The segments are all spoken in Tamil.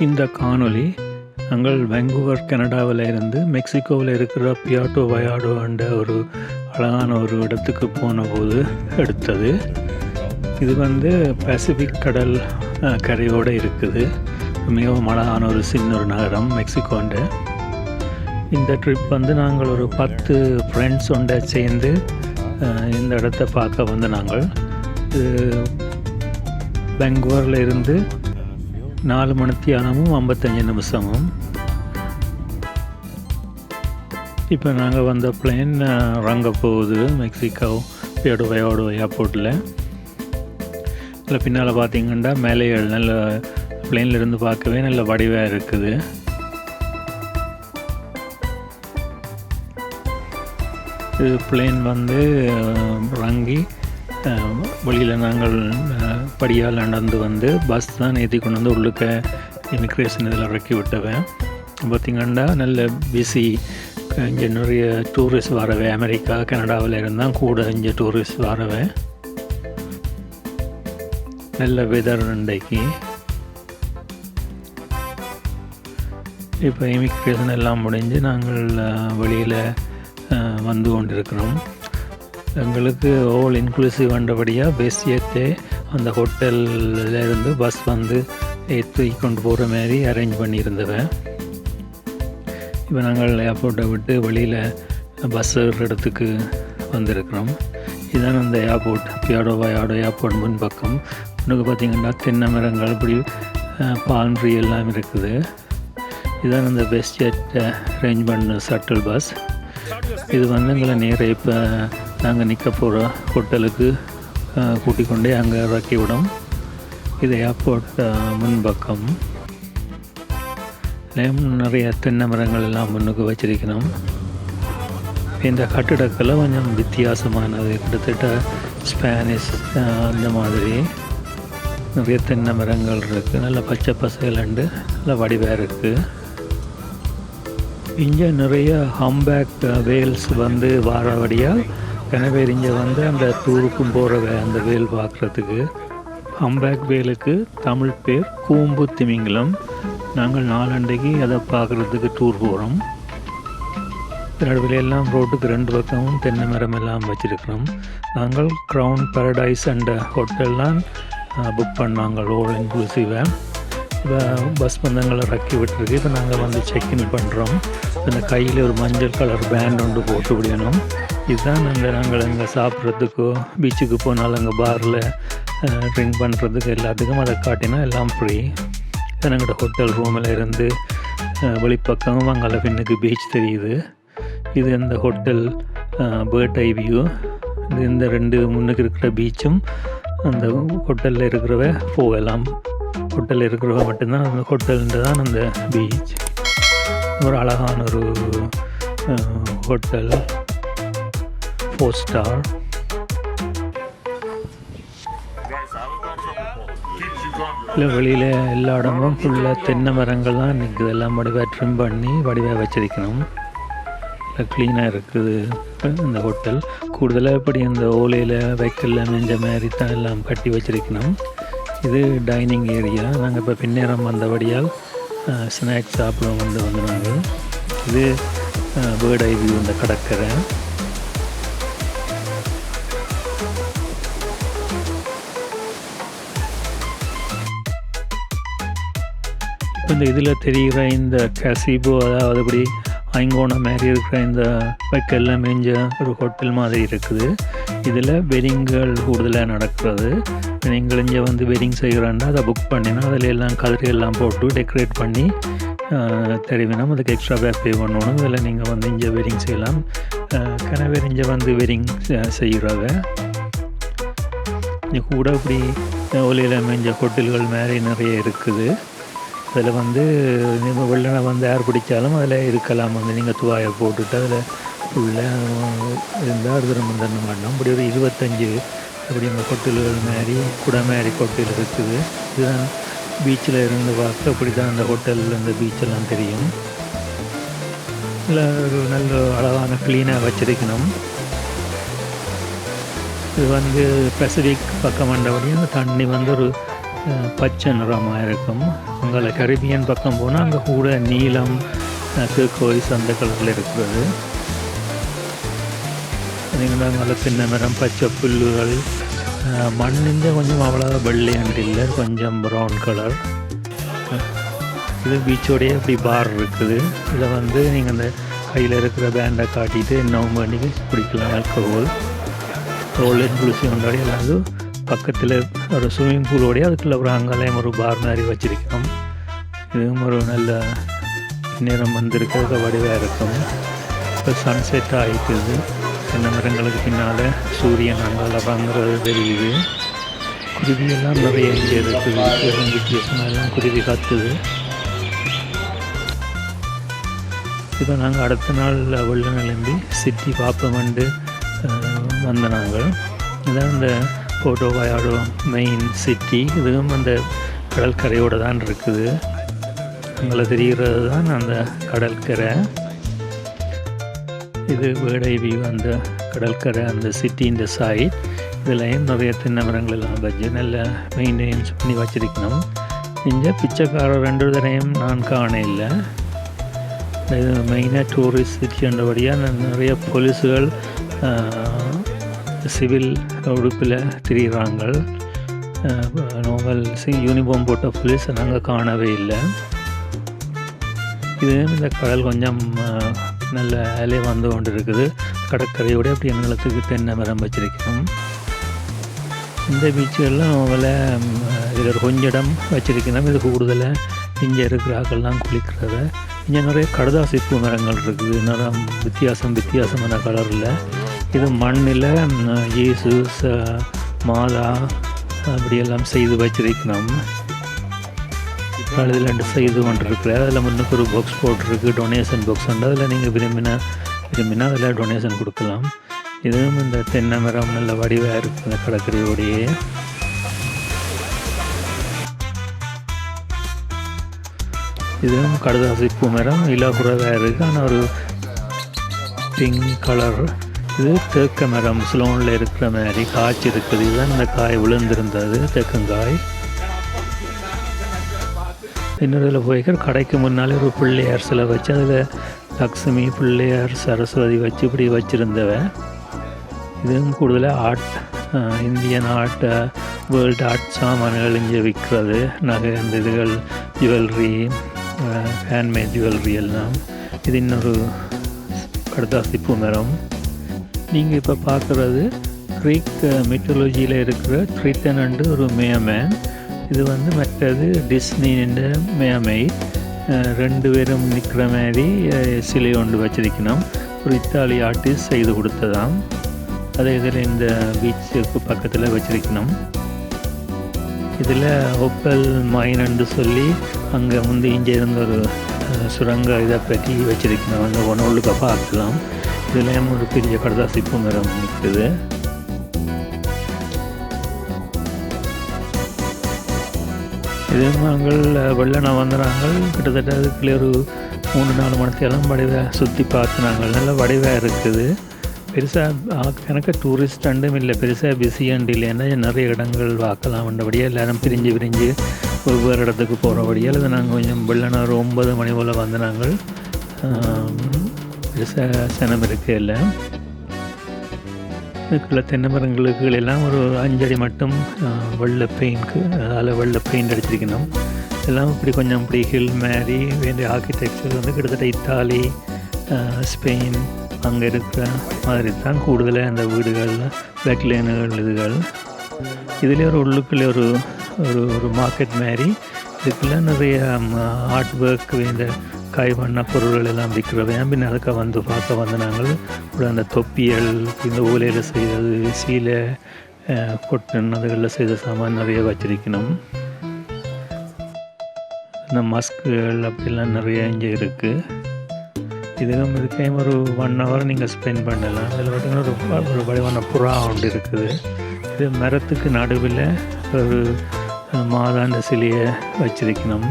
இந்த காணொளி நாங்கள் வெங்கூவர் கனடாவில் இருந்து மெக்சிகோவில் இருக்கிற பியாட்டோ வயாடோ என்ற ஒரு அழகான ஒரு இடத்துக்கு போன போது எடுத்தது. இது பசிபிக் கடல் கரையோடு இருக்குது. மிகவும் அழகான ஒரு சின்ன ஒரு நகரம் மெக்சிகோண்ட. இந்த ட்ரிப் நாங்கள் ஒரு 10 ஃப்ரெண்ட்ஸ் ஒன்றை சேர்ந்து இந்த இடத்த பார்க்க நாங்கள் வெங்கூவரில் இருந்து 4 மணித்தியாலமும் 55 நிமிஷமும். இப்போ நாங்கள் வந்த பிளேன் இறங்க போகுது மெக்சிகோ பியாட்டோ வயாடோ ஏர்போர்ட்டில். இதில் பின்னால் பார்த்திங்கன்னா மேலைகள் நல்ல பிளேன்லேருந்து பார்க்கவே நல்ல வடிவாக இருக்குது. இது பிளேன் இறங்கி வெளியில் நாங்கள் படியால் நடந்து பஸ் தான் ஏற்றி கொண்டு உள்ளுக்க இமிக்ரேஷன் இதில் இறக்கி விட்டவன். பார்த்திங்கன்னா நல்ல பிஸி. இங்கே நிறைய டூரிஸ்ட் வரவே, அமெரிக்கா கனடாவில் இருந்தால் கூட இங்கே டூரிஸ்ட் வரவே. நல்ல வெதர் இன்றைக்கு. இப்போ இமிக்ரேஷன் எல்லாம் முடிஞ்சு நாங்கள் வெளியில் வந்து கொண்டிருக்கிறோம். எங்களுக்கு ஆல் இன்க்ளூசிவ் வந்தபடியாக பெஸ்டியத்தே அந்த ஹோட்டலில் இருந்து பஸ் ஏற்றி கொண்டு போகிற மாதிரி அரேஞ்ச் பண்ணியிருந்தவன். இப்போ நாங்கள் ஏர்போர்ட்டை விட்டு வெளியில் பஸ் ஏறுற இடத்துக்கு வந்திருக்கிறோம். இதுதான் அந்த ஏர்போர்ட், பியாட்டோ வயாடோ ஏர்போர்ட் முன்பக்கம். உனக்கு பார்த்திங்கன்னா தென்னை மரங்கள் இப்படி பால்ம் ட்ரீ எல்லாம் இருக்குது. இதுதான் அந்த பெஸ்டியட் அரேஞ்ச் பண்ண ஷட்டில் பஸ். இது எங்களை நேராக இப்போ நாங்கள் நிற்க போகிற ஹோட்டலுக்கு கூட்டிக் கொண்டே அங்கே இறக்கி விடும். இது ஏர்போர்ட் முன்பக்கம். நிறைய தென்னை மரங்கள் எல்லாம் முன்னுக்கு வச்சிருக்கணும். இந்த கட்டிடக்கலை கொஞ்சம் வித்தியாசமானது. கிட்டத்தட்ட ஸ்பானிஷ் அந்த மாதிரி நிறைய தென்னை மரங்கள் இருக்குது. நல்ல பச்சை பசைலண்டு நல்ல வடிவாக இருக்குது. இங்கே நிறைய ஹம்பேக் வேல்ஸ் வாரபடியாக கனவேர் இங்கே அந்த டூருக்கும் போகிற அந்த வேல் பார்க்குறதுக்கு. ஹம்பேக் வேலுக்கு தமிழ் பேர் கூம்பு திமிங்கலம். நாங்கள் 4 அன்றைக்கு அதை பார்க்குறதுக்கு டூர் போகிறோம். நடுவில் ரோட்டுக்கு 2 பக்கமும் தென்னை மரம் எல்லாம் வச்சுருக்கிறோம். நாங்கள் க்ரௌன் பேரடைஸ் அண்ட் ஹோட்டல்லாம் புக் பண்ணாங்க ஆல் இன்க்ளூசிவாக. இப்போ பஸ் எங்களை இறக்கி விட்டுருக்கு. இப்போ நாங்கள் செக்இன் பண்ணுறோம். இந்த கையில் ஒரு மஞ்சள் கலர் பேண்ட் ஒன்று போட்டு விடணும். இதுதான் நாங்கள் அங்கே சாப்பிட்றதுக்கோ பீச்சுக்கு போனாலும் அங்கே பாரில் ட்ரிங்க் பண்ணுறதுக்கு எல்லாத்துக்கும் அதை காட்டினா எல்லாம் ஃப்ரீ. இது எங்களோட ஹோட்டல் ரூமில் இருந்து வெளிப்பக்கம் அங்கே பின்னுக்கு பீச் தெரியுது. இது இந்த ஹோட்டல் பேர்ட் ஐ வியூ. இது இந்த 2 முன்னுக்கு இருக்கிற பீச்சும் அந்த ஹோட்டலில் இருக்கிறவ போகலாம். ஹோட்டலில் இருக்கிறவ மட்டும்தான் அந்த ஹோட்டல்ன்றது தான் அந்த பீச். ஒரு அழகான ஒரு ஹோட்டல், 4 ஸ்டார். இல்லை வெளியில் எல்லா இடமும் ஃபுல்லாக தென்னை மரங்கள் தான் நிற்குது. எல்லாம் வடிவாக ட்ரிம் பண்ணி வடிவாக வச்சிருக்கணும். இல்லை க்ளீனாக இருக்குது இந்த ஹோட்டல். கூடுதலாக இப்படி இந்த ஓலையில் வைக்கல மெஞ்ச மாதிரி தான் எல்லாம் கட்டி வச்சிருக்கணும். இது டைனிங் ஏரியா. நாங்கள் இப்போ பின்னேரம் வந்தபடியால் ஸ்நாக்ஸ் சாப்பிட நாங்கள். இது பேர்ட் ஐ வியூ இந்த கடற்கரை. இப்போ இந்த இதில் தெரிகிற இந்த கசிபோ, அதாவது அப்படி ஐங்கோணம் மாதிரி இருக்கிற இந்த வைக்கெல்லாம் மேஞ்ச ஒரு ஹோட்டல் மாதிரி இருக்குது. இதில் வெட்டிங்கள் கூடுதலாக நடக்கிறது. நீங்கள் இங்கே வெட்டிங் செய்கிறாண்டா அதை புக் பண்ணினா அதில் எல்லாம் கதிரையெல்லாம் போட்டு டெக்கரேட் பண்ணி தெரிவினா அதுக்கு எக்ஸ்ட்ரா பே பண்ணணும். இதில் நீங்கள் இங்கே வெட்டிங் செய்யலாம். கனவேர் இங்கே வெட்டிங் செய்கிறாங்க. இங்கே கூட இப்படி ஒலியில் மேஞ்ச ஹோட்டல்கள் மாதிரி நிறைய இருக்குது. அதில் நீங்கள் வெள்ளனை ஏர் பிடிச்சாலும் அதில் இருக்கலாம். நீங்கள் துவாயை போட்டுட்டு அதில் ஃபுல்லாக இருந்தால் அடுத்த தண்ணி பண்ணோம். இப்படி ஒரு 25 அப்படி இந்த ஹோட்டல்கள் மாதிரி குடை மாதிரி ஹோட்டல் இருக்குது. இதுதான் பீச்சில் இருந்து பார்க்க அப்படி தான் அந்த ஹோட்டலில் இந்த பீச்செல்லாம் தெரியும். இல்லை ஒரு நல்ல அழகான க்ளீனாக வச்சிருக்கணும். இது பசிபிக் பக்கம் வந்தபடி அந்த தண்ணி ஒரு பச்சை நிறமாக இருக்கும். அங்கே கரிபியன் பக்கம் போனால் அங்கே கூட நீலம் கோய்ஸ் அந்த கலரில் இருக்கிறது. நீங்கள் அங்கே தென்னை மரம், பச்சை புல்லுகள், மண்ணிந்த கொஞ்சம் அவ்வளோ வெள்ளையண்டு இல்லை, கொஞ்சம் ப்ரௌன் கலர். இது பீச்சோடைய இப்படி பார் இருக்குது. இதில் வந்து நீங்கள் அந்த கையில் இருக்கிற பேண்டை காட்டிட்டு இன்னும் பண்ணி குடிக்கலாம். ஆல்கஹால் ரோல் இன்க்ளூசிவ் கொண்டாடி எல்லாரும் பக்கத்தில் ஒரு ஸ்விம்மிங் பூலோடைய அதுக்குள்ளே ஒரு அங்கேயும் ஒரு பார் மாதிரி வச்சுருக்கோம். இதுவும் ஒரு நல்ல நேரம் வந்திருக்கிறதுக்கு வடிவாக இருக்கும். இப்போ சன்செட் ஆகிட்டுது. தென்னை மரங்களுக்கு பின்னால் சூரியன் அங்கால வாங்குறது தெரியுது. குருவியெல்லாம் நிறைய இங்கே இருக்குது. வித்தியாசமாக எல்லாம் குருவி காத்துது. இப்போ நாங்கள் அடுத்த நாள் வெள்ள நிலம்பி சிட்டி பார்ப்போம்ண்டு வந்த நாங்கள். இதான் இந்த போட்டோ வயாடோ மெயின் சிட்டி. இதுவும் அந்த கடற்கரையோடு தான் இருக்குது. அங்கே தெரிகிறது தான் அந்த கடற்கரை. இது வேடை வியூ, அந்த கடற்கரை, அந்த சிட்டின்ற சைட். இதுலேயும் நிறைய தென்னை மரங்கள் எல்லாம் வச்சு நல்ல மெயின்டெனன்ஸ் பண்ணி வச்சிருக்கணும். இங்கே பிச்சைக்காரர் 2 தரையும் நான் காண இல்லை. இது மெயினாக டூரிஸ்ட் சிட்டின்றபடியாக நிறைய போலீஸுகள் சிவில் உடுப்பில் திரிகிறாங்க. நார்மல் யூனிஃபார்ம் போட்ட போலீஸ் நாங்கள் காணவே இல்லை. இது இந்த கடல் கொஞ்சம் நல்ல அலை வந்து கொண்டு இருக்குது. கடற்கரையோடு அப்படி நிலத்துக்கு தென்னை மரம் வச்சிருக்கணும். இந்த பீச்சுகள்லாம் அவங்கள இதில் கொஞ்சம் இடம் வச்சிருக்கணும். இது கூடுதலாக இங்கே இருக்கிற ஆக்கள்லாம் குளிக்கிறத. இங்கே நிறைய கடதாசி பூ மரங்கள் இருக்குது. நிறம் வித்தியாசமான கலரில். இது மண்ணில் இயேசு, மாதா அப்படியெல்லாம் செய்து வச்சிருக்கணும். இதில் 2 செய்து கொண்டிருக்கிற. அதில் முன்னுக்கு ஒரு பாக்ஸ் போட்டிருக்கு, டொனேஷன் பாக்ஸ் உண்டு. அதில் நீங்கள் விரும்பினா அதில் டொனேஷன் கொடுக்கலாம். இதுவும் இந்த தென்னை மரம் நல்ல வடிவாக இருக்குது இந்த கடற்கரையோடையே. இதுவும் கடதாசி பூ மரம் இலகுறதாக இருக்குது. ஆனால் ஒரு பிங்க் கலர். இது தேக்க மரம் ஸ்லோனில் இருக்கிற மாதிரி காய்ச்சி இருக்குது. இதுதான் இந்த காய் விழுந்திருந்தது, தேக்கங்காய். இன்னொரு இதில் போய்க்கிற கடைக்கு முன்னாலே ஒரு பிள்ளையார் சிலை வச்சு அதில் லக்ஷ்மி, பிள்ளையார், சரஸ்வதி வச்சு இப்படி வச்சுருந்தவ. இதுவும் கூடுதலாக art, Indian art, world art சாமான்கள் இங்கே விற்கிறது. நகை, இந்த இதுகள், ஜுவல்லரி, ஹேண்ட்மேட் ஜுவல்லரி எல்லாம். இது இன்னொரு கடதாசி பூ மரம். நீங்கள் இப்போ பார்க்குறது க்ரீக் மித்தாலஜியில் இருக்கிற ட்ரிட்டன் ஒரு மேமேன். இது வந்து மற்றது டிஸ்னின்ற மேமைட். 2 பேரும் நிற்கிற மாதிரி சிலை ஒன்று வச்சிருக்கணும். ஒரு இத்தாலி ஆர்டிஸ்ட் செய்து கொடுத்ததாம். அதே இதில் இந்த பீச்சுக்கு பக்கத்தில் வச்சிருக்கணும். இதில் ஒப்பல் மைன்னு சொல்லி அங்கே இங்கே இருந்த ஒரு சுரங்க இதை பற்றி வச்சிருக்கணும். அந்த ஒன்றுக்கு பார்க்கலாம். இதுலேயும் ஒரு பெரிய கடதாசி பூ மரம் நிற்குது. இதுவும் நாங்கள் வெள்ளனா வந்துடுறாங்க. கிட்டத்தட்ட அதுக்குள்ளே ஒரு 3-4 மணித்தெல்லாம் வடிவாக சுற்றி பார்த்து நாங்கள் நல்ல வடிவாக இருக்குது. பெருசாக எனக்கு டூரிஸ்ட் அண்டும் இல்லை, பெருசாக பிஸி அண்டு இல்லைன்னா நிறைய இடங்கள் பார்க்கலாம். வந்தபடியாக எல்லோரும் பிரிஞ்சு ஒவ்வொரு இடத்துக்கு போகிறபடியால் இது நாங்கள் கொஞ்சம் வெள்ளனா ஒரு 9 மணி போல் வந்து நாங்கள் பெருசாக சனம் இருக்கே இல்லை. இதுக்குள்ள தென்னை மரங்களுக்கு எல்லாம் ஒரு 5 அடி மட்டும் வெள்ளை பெயிண்ட்க்கு அதில் வெள்ளை பெயிண்ட் அடிச்சிருக்கணும். எல்லாம் இப்படி கொஞ்சம் இப்படி ஹில் மாதிரி வேண்டிய ஆர்கிடெக்சர் வந்து கிட்டத்தட்ட இத்தாலி, ஸ்பெயின் அங்கே இருக்கிற மாதிரி தான் கூடுதலாக அந்த வீடுகள், பேக்லைனுகள், இதுகள். இதுலேயே ஒரு உள்ளுக்குள்ளே ஒரு ஒரு மார்க்கெட் மாதிரி இதுக்குள்ளே நிறைய ஆர்ட் ஒர்க், இந்த கைவண்ண பொருள்கள் எல்லாம் விற்கிறவையா. பின் அதுக்காக பார்க்க நாங்கள் அந்த தொப்பியல், இந்த ஓலையில் செய்தது, சீலை, கொட்டன் அதுகளில் செய்த சாமான் நிறைய வச்சிருக்கணும். இந்த மஸ்குகள் அப்படிலாம் நிறைய இங்கே இருக்குது. இதுவும் இதுக்கையும் ஒரு 1 hour நீங்கள் ஸ்பெண்ட் பண்ணலாம். அதில் பார்த்திங்கன்னா ஒரு வடிவான புறா ஒன்று இருக்குது. இது மரத்துக்கு நடுவில் ஒரு மாதாண்ட சிலையை வச்சிருக்கணும்.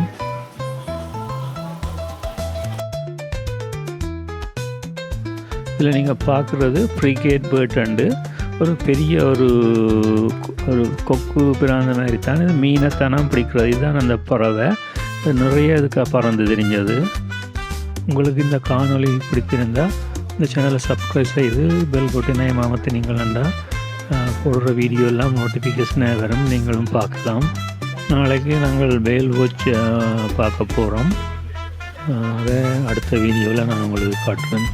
இதில் நீங்கள் பார்க்குறது ஃப்ரிகேட் பேர்ட் அண்டு ஒரு பெரிய ஒரு கொக்கு பிராந்த மாதிரி தான் இது மீனைத்தானாம் பிடிக்கிறது. இதுதான் அந்த பறவை. நிறைய இதுக்காக பறந்து தெரிஞ்சது. உங்களுக்கு இந்த காணொளி பிடித்திருந்தால் இந்த சேனலை சப்ஸ்கிரைப் செய்து பெல் பட்டனை அமர்த்தி நீங்கள் போடுற வீடியோ எல்லாம் நோட்டிஃபிகேஷனாக வரும், நீங்களும் பார்க்கலாம். நாளைக்கு நாங்கள் வேல் வாட்ச் பார்க்க போகிறோம். அதை அடுத்த வீடியோவில் நான் உங்களுக்கு காட்டுவேன்.